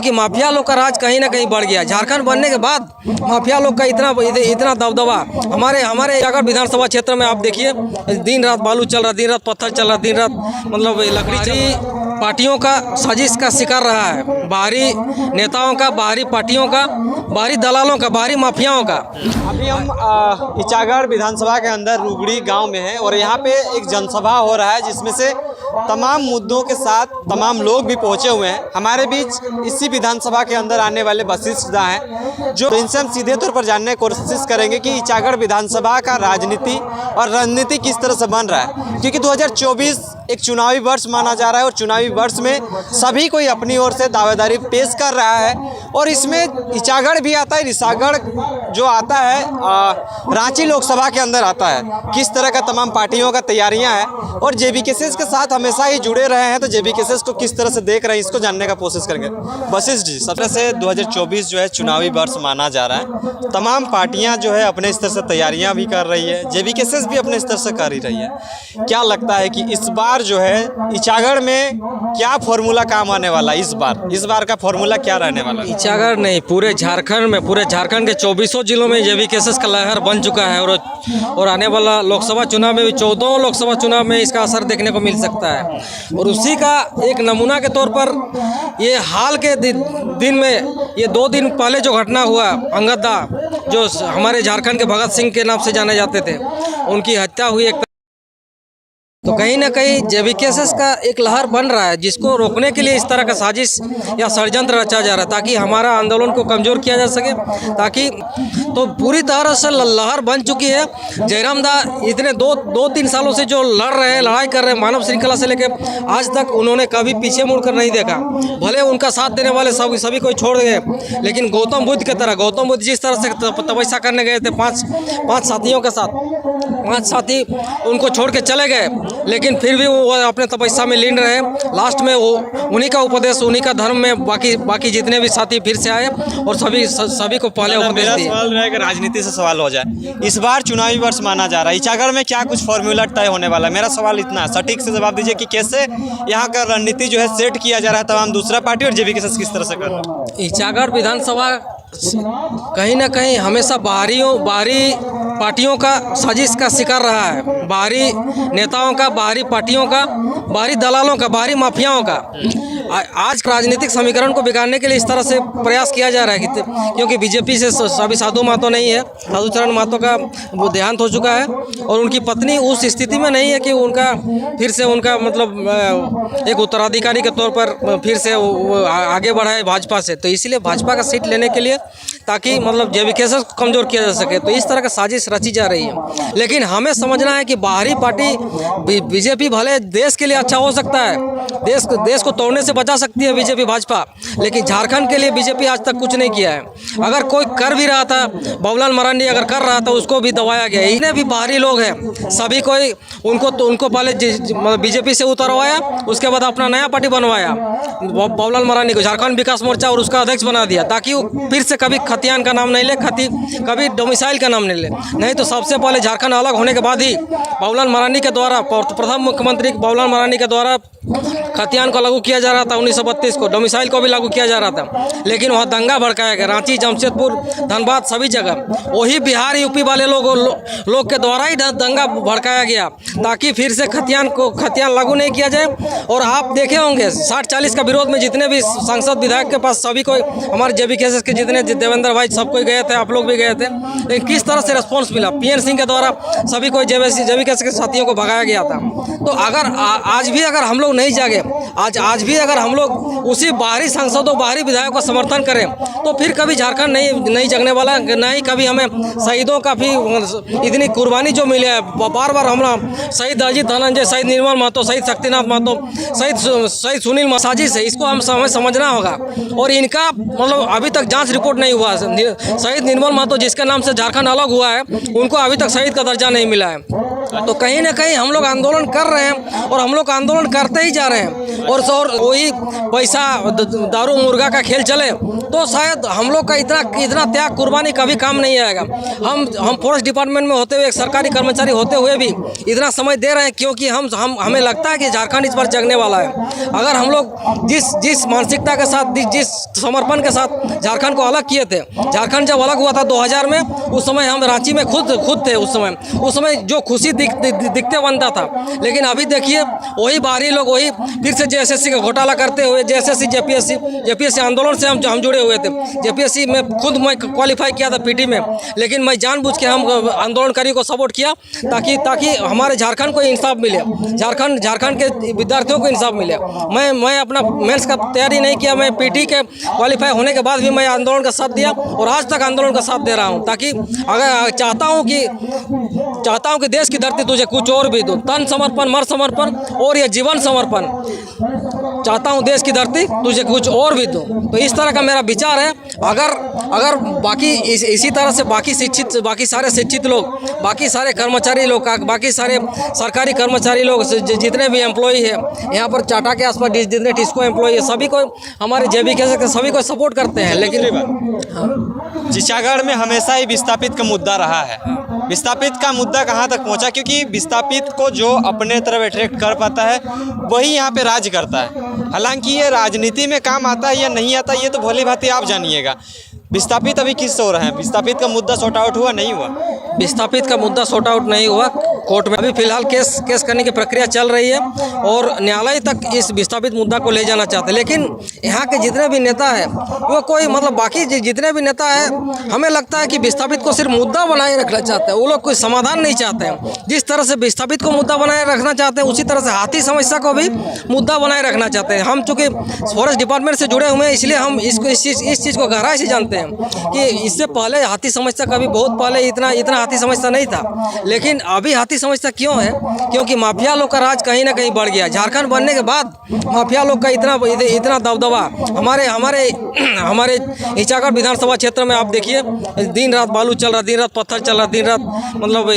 कि माफिया लोग का राज कहीं ना कहीं बढ़ गया। झारखंड बनने के बाद माफिया लोग का इतना दबदबा हमारे अगर विधानसभा क्षेत्र में आप देखिए, दिन रात बालू चल रहा, दिन रात पत्थर चल रहा, दिन रात मतलब लकड़ी चल, पार्टियों का साजिश का शिकार रहा है, बाहरी नेताओं का, बाहरी पार्टियों का, बाहरी दलालों का, बाहरी माफियाओं का। अभी हम इचागढ़ विधानसभा के अंदर रुगड़ी गांव में हैं और यहाँ पे एक जनसभा हो रहा है जिसमें से तमाम मुद्दों के साथ तमाम लोग भी पहुंचे हुए हैं। हमारे बीच इसी विधानसभा के अंदर आने वाले वशिष्ठ हैं जो इनसे हम सीधे तौर पर जानने की कोशिश करेंगे कि इचागढ़ विधानसभा का राजनीति और रणनीति किस तरह से बन रहा है, क्योंकि 2024 एक चुनावी वर्ष माना जा रहा है और चुनावी वर्ष में सभी कोई अपनी ओर से दावेदारी पेश कर रहा है और इसमें इचागढ़ भी आता है। इचागढ़ जो आता है रांची लोकसभा के अंदर आता है। किस तरह का तमाम पार्टियों का तैयारियां हैं और जेबीकेएस के साथ हमेशा ही जुड़े रहे हैं, तो जेबीकेएस को किस तरह से देख रहे हैं इसको जानने का कोशिश करेंगे। वशिष्ठ जी, 17 से 2024 जो है चुनावी वर्ष माना जा रहा है, तमाम पार्टियां जो है अपने स्तर से तैयारियां भी कर रही है, जेबीकेएस भी अपने स्तर से कर ही रही है। क्या लगता है कि इस बार जो है इचागढ़ में क्या फॉर्मूला काम आने वाला है? इस बार का फॉर्मूला क्या रहने वाला है? इचागढ़ नहीं, पूरे झारखंड के 24 जिलों में जेबीकेएस का लहर बन चुका है और आने वाला लोकसभा चुनाव में भी 14 लोकसभा चुनाव में इसका असर देखने को मिल सकता है। और उसी का एक नमूना के तौर पर ये हाल के दिन में, ये 2 दिन पहले जो घटना हुआ, अंगद जो हमारे झारखंड के भगत सिंह के नाम से जाने जाते थे, उनकी हत्या हुई। तो कहीं ना कहीं जेबीकेएस का एक लहर बन रहा है जिसको रोकने के लिए इस तरह का साजिश या षड्यंत्र रचा जा रहा है ताकि हमारा आंदोलन को कमज़ोर किया जा सके। ताकि तो पूरी तरह से लहर बन चुकी है। जयराम दा इतने 2-3 सालों से जो लड़ रहे हैं, लड़ाई कर रहे हैं, मानव श्रृंखला से लेकर आज तक उन्होंने कभी पीछे मुड़कर नहीं देखा। भले उनका साथ देने वाले सभी कोई छोड़ गए, लेकिन गौतम बुद्ध की तरह, गौतम बुद्ध जिस तरह से तपस्या करने गए थे 5 साथियों के साथ, 5 साथी उनको छोड़ के चले गए, लेकिन फिर भी वो अपने तपस्या में लीन रहे। लास्ट में वो उन्हीं का उपदेश, उन्हीं का धर्म में बाकी जितने भी साथी फिर से आए और सभी को पहले उपदेश दिए। सवाल रहेगा, राजनीति से सवाल हो जाए। इस बार चुनावी वर्ष माना जा रहा है, इचागढ़ में क्या कुछ फॉर्मूला तय होने वाला है? मेरा सवाल इतना है, सटीक से जवाब दीजिए कि कैसे यहाँ का रणनीति जो है सेट किया जा रहा है तमाम दूसरा पार्टी और जेबीकेएस किस तरह से कर रहा है? इचागढ़ विधानसभा कहीं ना कहीं हमेशा बाहरी पार्टियों का साजिश का शिकार रहा है, बाहरी नेताओं का, बाहरी पार्टियों का, बाहरी दलालों का, बाहरी माफियाओं का। आज राजनीतिक समीकरण को बिगाड़ने के लिए इस तरह से प्रयास किया जा रहा है क्योंकि बीजेपी से सभी साधु महतो नहीं है, साधुचरण महतो का वो देहांत हो चुका है और उनकी पत्नी उस स्थिति में नहीं है कि उनका फिर से उनका मतलब एक उत्तराधिकारी के तौर पर फिर से वो आगे बढ़ाए भाजपा से। तो इसीलिए भाजपा का सीट लेने के लिए, ताकि मतलब जेबीकेएस को कमज़ोर किया जा सके, तो इस तरह का साजिश रची जा रही है। लेकिन हमें समझना है कि बाहरी पार्टी बीजेपी भले देश के लिए अच्छा हो सकता है, देश को तोड़ने से बचा सकती है बीजेपी भाजपा, लेकिन झारखंड के लिए बीजेपी आज तक कुछ नहीं किया है। अगर कोई कर भी रहा था, बाबूलाल मरांडी अगर कर रहा था, उसको भी दबाया गया। इतने भी बाहरी लोग हैं, सभी कोई उनको पहले बीजेपी से उतरवाया, उसके बाद अपना नया पार्टी बनवाया, बाबूलाल मरांडी को झारखंड विकास मोर्चा और उसका अध्यक्ष बना दिया, ताकि वो फिर से कभी खतियान का नाम नहीं ले, कभी डोमिसाइल का नाम नहीं ले। नहीं तो सबसे पहले झारखंड अलग होने के बाद ही बाबूलाल मरांडी के द्वारा, प्रथम मुख्यमंत्री बाबूलाल मरांडी के द्वारा खतियान को लागू किया जा रहा था, 1932 को डोमिसाइल को भी लागू किया जा रहा था, लेकिन वहाँ दंगा भड़काया गया। रांची, जमशेदपुर, धनबाद सभी जगह वही बिहार यूपी वाले लोग के द्वारा ही दंगा भड़काया गया, ताकि फिर से खतियान लागू नहीं किया जाए। और आप देखे होंगे 60-40 का विरोध में जितने भी सांसद विधायक के पास सभी को, हमारे जेबीकेएस के जितने देवेंद्र भाई सब कोई गए थे, आप लोग भी गए थे, लेकिन किस तरह से रिस्पॉन्स मिला? पीएन सिंह के द्वारा सभी को जेबीकेएस के साथियों को भगाया गया था। तो अगर आज भी अगर हम लोग नहीं जागे, आज भी अगर हम लोग उसी बाहरी सांसदों, बाहरी विधायकों का समर्थन करें, तो फिर कभी झारखंड नहीं जगने वाला, नहीं कभी हमें शहीदों का भी इतनी कुर्बानी जो मिले है, बार हम शहीद अजीत धनंजय, शहीद निर्मल महतो, शहीद शक्तिनाथ महतो, शहीद सुनील साजिश है, इसको हमें समझना होगा। और इनका मतलब अभी तक जांच रिपोर्ट नहीं हुआ। शहीद निर्मल महतो जिसके नाम से झारखंड अलग हुआ है, उनको अभी तक शहीद का दर्जा नहीं मिला है। तो कहीं ना कहीं हम लोग आंदोलन कर रहे हैं और हम लोग आंदोलन करते ही जा रहे हैं। और वही पैसा दारू मुर्गा का खेल चले तो शायद हम लोग का इतना त्याग कुर्बानी कभी काम नहीं आएगा। हम फॉरेस्ट डिपार्टमेंट में होते हुए, एक सरकारी कर्मचारी होते हुए भी इतना समय दे रहे हैं, क्योंकि हमें लगता है कि झारखंड इस बार जगने वाला है। अगर हम लोग जिस मानसिकता के साथ, जिस समर्पण के साथ झारखंड को अलग किए थे, झारखंड जब अलग हुआ था 2000 में, उस समय हम रांची में खुद थे। उस समय जो खुशी दिखते बनता था। लेकिन अभी देखिए वही बाहरी लोग वही फिर से जेएसएससी का घोटाला करते हुए, जेएसएससी जेपीएससी आंदोलन से हम जुड़े हुए थे। जेपीएससी में खुद मैं क्वालिफाई किया था पीटी में, लेकिन मैं जानबूझ के हम आंदोलनकारी को सपोर्ट किया ताकि हमारे झारखंड को इंसाफ मिले, झारखंड के विद्यार्थियों को इंसाफ मिले। मैं अपना मेंस का तैयारी नहीं किया, मैं पीटी के क्वालिफाई होने के बाद भी मैं आंदोलन का साथ दिया और आज तक आंदोलन का साथ दे रहा हूँ, ताकि अगर चाहता हूँ कि देश की धरती तुझे कुछ और भी दूँ, तन समर्पण, मर समर्पण और ये जीवन समर्पण। चाहता हूँ देश की धरती तुझे कुछ और भी दूँ। तो इस तरह का मेरा विचार है। अगर बाकी इसी तरह से बाकी सारे शिक्षित लोग, बाकी सारे कर्मचारी लोग, बाकी सारे सरकारी कर्मचारी लोग, जितने भी एम्प्लॉई है यहाँ पर टाटा के आसपास जितने टिस्को एम्प्लॉई है, सभी को हमारे जेबीके से सभी को सपोर्ट करते हैं। लेकिन चिचागढ़ में हमेशा ही विस्थापित का मुद्दा रहा है। विस्थापित का मुद्दा कहाँ तक पहुँचा? क्योंकि विस्थापित को जो अपने तरफ अट्रैक्ट कर पाता है वही यहाँ पे राज करता है। हालांकि ये राजनीति में काम आता है या नहीं आता, ये तो भली भांति आप जानिएगा। विस्थापित अभी किस हो रहे हैं? विस्थापित का मुद्दा सॉर्ट आउट हुआ, नहीं हुआ? विस्थापित का मुद्दा सॉर्ट आउट नहीं हुआ। कोर्ट में अभी फिलहाल केस करने की प्रक्रिया चल रही है और न्यायालय तक इस विस्थापित मुद्दा को ले जाना चाहते हैं। लेकिन यहाँ के जितने भी नेता है वो कोई बाकी जितने भी नेता है, हमें लगता है कि विस्थापित को सिर्फ मुद्दा बनाए रखना चाहते हैं। वो लोग कोई समाधान नहीं चाहते हैं। जिस तरह से विस्थापित को मुद्दा बनाए रखना चाहते हैं, उसी तरह से हाथी समस्या को भी मुद्दा बनाए रखना चाहते हैं। हम चूँकि फॉरेस्ट डिपार्टमेंट से जुड़े हुए हैं, इसलिए हम इस चीज़ को गहराई से जानते हैं कि इससे पहले हाथी समस्या का भी बहुत पहले इतना हाथी समस्या नहीं था। लेकिन अभी हाथी समस्या क्यों है? क्योंकि माफिया लोग का राज कहीं ना कहीं बढ़ गया। झारखंड बनने के बाद माफिया लोग का इतना दबदबा हमारे इचागढ़ विधानसभा क्षेत्र में आप देखिए, दिन रात बालू चल रहा, दिन रात पत्थर चल रहा, दिन रात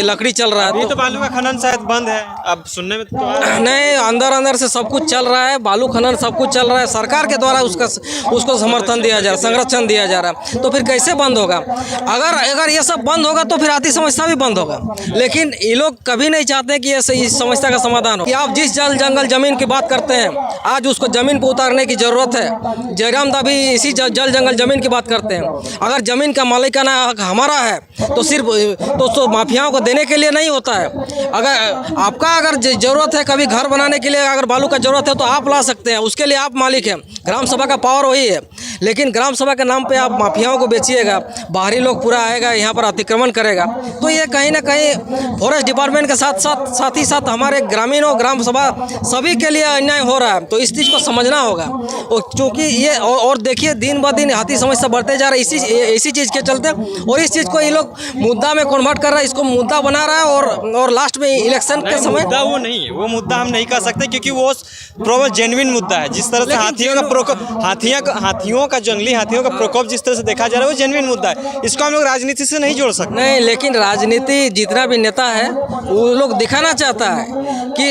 लकड़ी चल रहा है। तो बालू का खनन शायद बंद है, अब सुनने में तो नहीं, अंदर से सब कुछ चल रहा है। बालू खनन सब कुछ चल रहा है। सरकार के द्वारा उसको समर्थन दिया जा रहा है, संरक्षण दिया जा रहा है। तो फिर कैसे बंद होगा? अगर ये सब बंद होगा तो फिर हाथी समस्या भी बंद होगा। लेकिन ये लोग कभी नहीं चाहते कि इस समस्या का समाधान हो। कि आप जिस जल जंगल जमीन की बात करते हैं, आज उसको जमीन पर उतारने की जरूरत है। जयराम दा भी इसी जल जंगल जमीन की बात करते हैं। अगर जमीन का मालिकाना हक हमारा है तो सिर्फ तो माफियाओं को देने के लिए नहीं होता है। अगर जरूरत है कभी घर बनाने के लिए, अगर बालू का जरूरत है तो आप ला सकते हैं, उसके लिए आप मालिक हैं। ग्राम सभा का पावर वही है। लेकिन ग्राम सभा के नाम पे आप माफियाओं को बेचिएगा, बाहरी लोग पूरा आएगा यहाँ पर अतिक्रमण करेगा, तो ये कहीं ना कहीं फॉरेस्ट डिपार्टमेंट के साथ ही साथ हमारे ग्रामीणों, ग्राम सभा सभी के लिए अन्याय हो रहा है। तो इस चीज़ को समझना होगा। क्योंकि ये और देखिए दिन ब दिन हाथी समस्या बढ़ते जा रहा है इसी चीज़ के चलते। और इस चीज़ को ये लोग मुद्दा में कन्वर्ट कर रहा है, इसको मुद्दा बना रहा है और लास्ट में इलेक्शन के समय मुद्दा वो नहीं है, वो मुद्दा हम नहीं कह सकते, क्योंकि वो प्रॉपर जेन्युइन मुद्दा है। जिस तरह से जंगली हाथियों का प्रकोप जिस तरह से देखा जा रहा है वो जेन्युइन मुद्दा है। इसको हम लोग राजनीति से नहीं जोड़ सकते। नहीं, लेकिन राजनीति जितना भी नेता है वो लोग दिखाना चाहता है कि